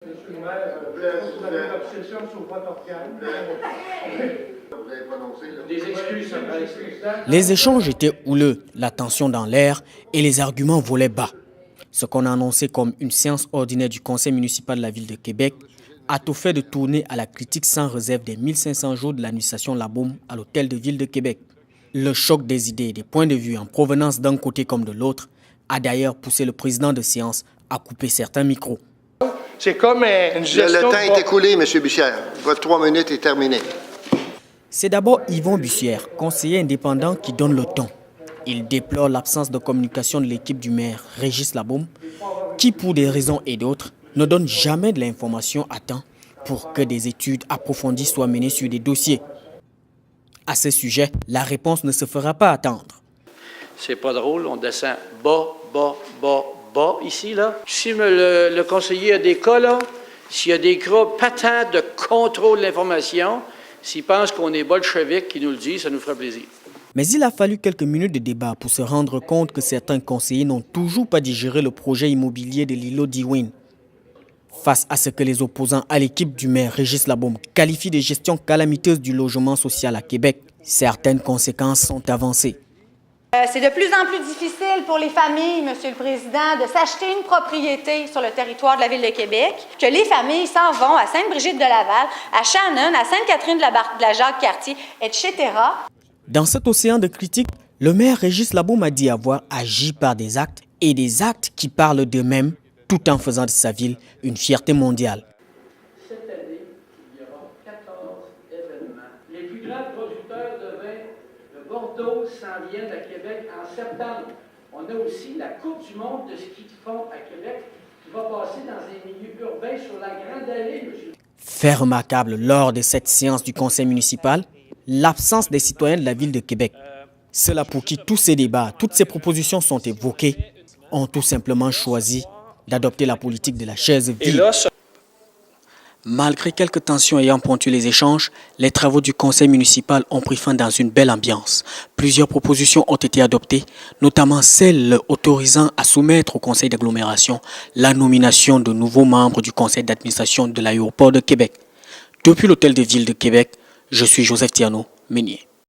Monsieur le maire, vous avez une obsession sur votre organe. Des excuses, Les échanges étaient houleux, la tension dans l'air et les arguments volaient bas. Ce qu'on a annoncé comme une séance ordinaire du conseil municipal de la ville de Québec a tout fait de tourner à la critique sans réserve des 1500 jours de l'administration Labaume à l'hôtel de ville de Québec. Le choc des idées et des points de vue en provenance d'un côté comme de l'autre a d'ailleurs poussé le président de séance à couper certains micros. c'est comme une gestion... Le temps est écoulé, M. Bussière. Votre 3 minutes est terminée. C'est d'abord Yvon Bussière, conseiller indépendant, qui donne le ton. Il déplore l'absence de communication de l'équipe du maire Régis Labaume, qui pour des raisons et d'autres ne donne jamais de l'information à temps pour que des études approfondies soient menées sur des dossiers. À ce sujet, la réponse ne se fera pas attendre. C'est pas drôle, on descend bas, ici, là. Si le conseiller a des cas, là, s'il y a des cas patents de contrôle de l'information, s'il pense qu'on est bolchevique qui nous le dit, ça nous ferait plaisir. Mais il a fallu quelques minutes de débat pour se rendre compte que certains conseillers n'ont toujours pas digéré le projet immobilier de l'îlot d'Ewin. Face à ce que les opposants à l'équipe du maire Régis Labaume qualifient de gestion calamiteuse du logement social à Québec, certaines conséquences sont avancées. C'est de plus en plus difficile pour les familles, Monsieur le Président, de s'acheter une propriété sur le territoire de la Ville de Québec, que les familles s'en vont à Sainte-Brigitte-de-Laval, à Shannon, à Sainte-Catherine-de-la-Jacques-Cartier, etc. Dans cet océan de critiques, le maire Régis Labaume a dit avoir agi par des actes et des actes qui parlent d'eux-mêmes, tout en faisant de sa ville une fierté mondiale. Cette année, il y aura 14 événements. Les plus grands producteurs de vin de Bordeaux s'en viennent à Québec en septembre. On a aussi la Coupe du monde de ski de fond à Québec qui va passer dans un milieu urbain sur la Grande Allée, monsieur. Fait remarquable lors de cette séance du conseil municipal, l'absence des citoyens de la ville de Québec. Ceux-là pour qui tous ces débats, toutes ces propositions sont évoquées, ont tout simplement choisi d'adopter la politique de la chaise vide. Malgré quelques tensions ayant ponctué les échanges, les travaux du conseil municipal ont pris fin dans une belle ambiance. Plusieurs propositions ont été adoptées, notamment celle autorisant à soumettre au conseil d'agglomération la nomination de nouveaux membres du conseil d'administration de l'aéroport de Québec. Depuis l'hôtel de ville de Québec, je suis Joseph Tiano, Meunier.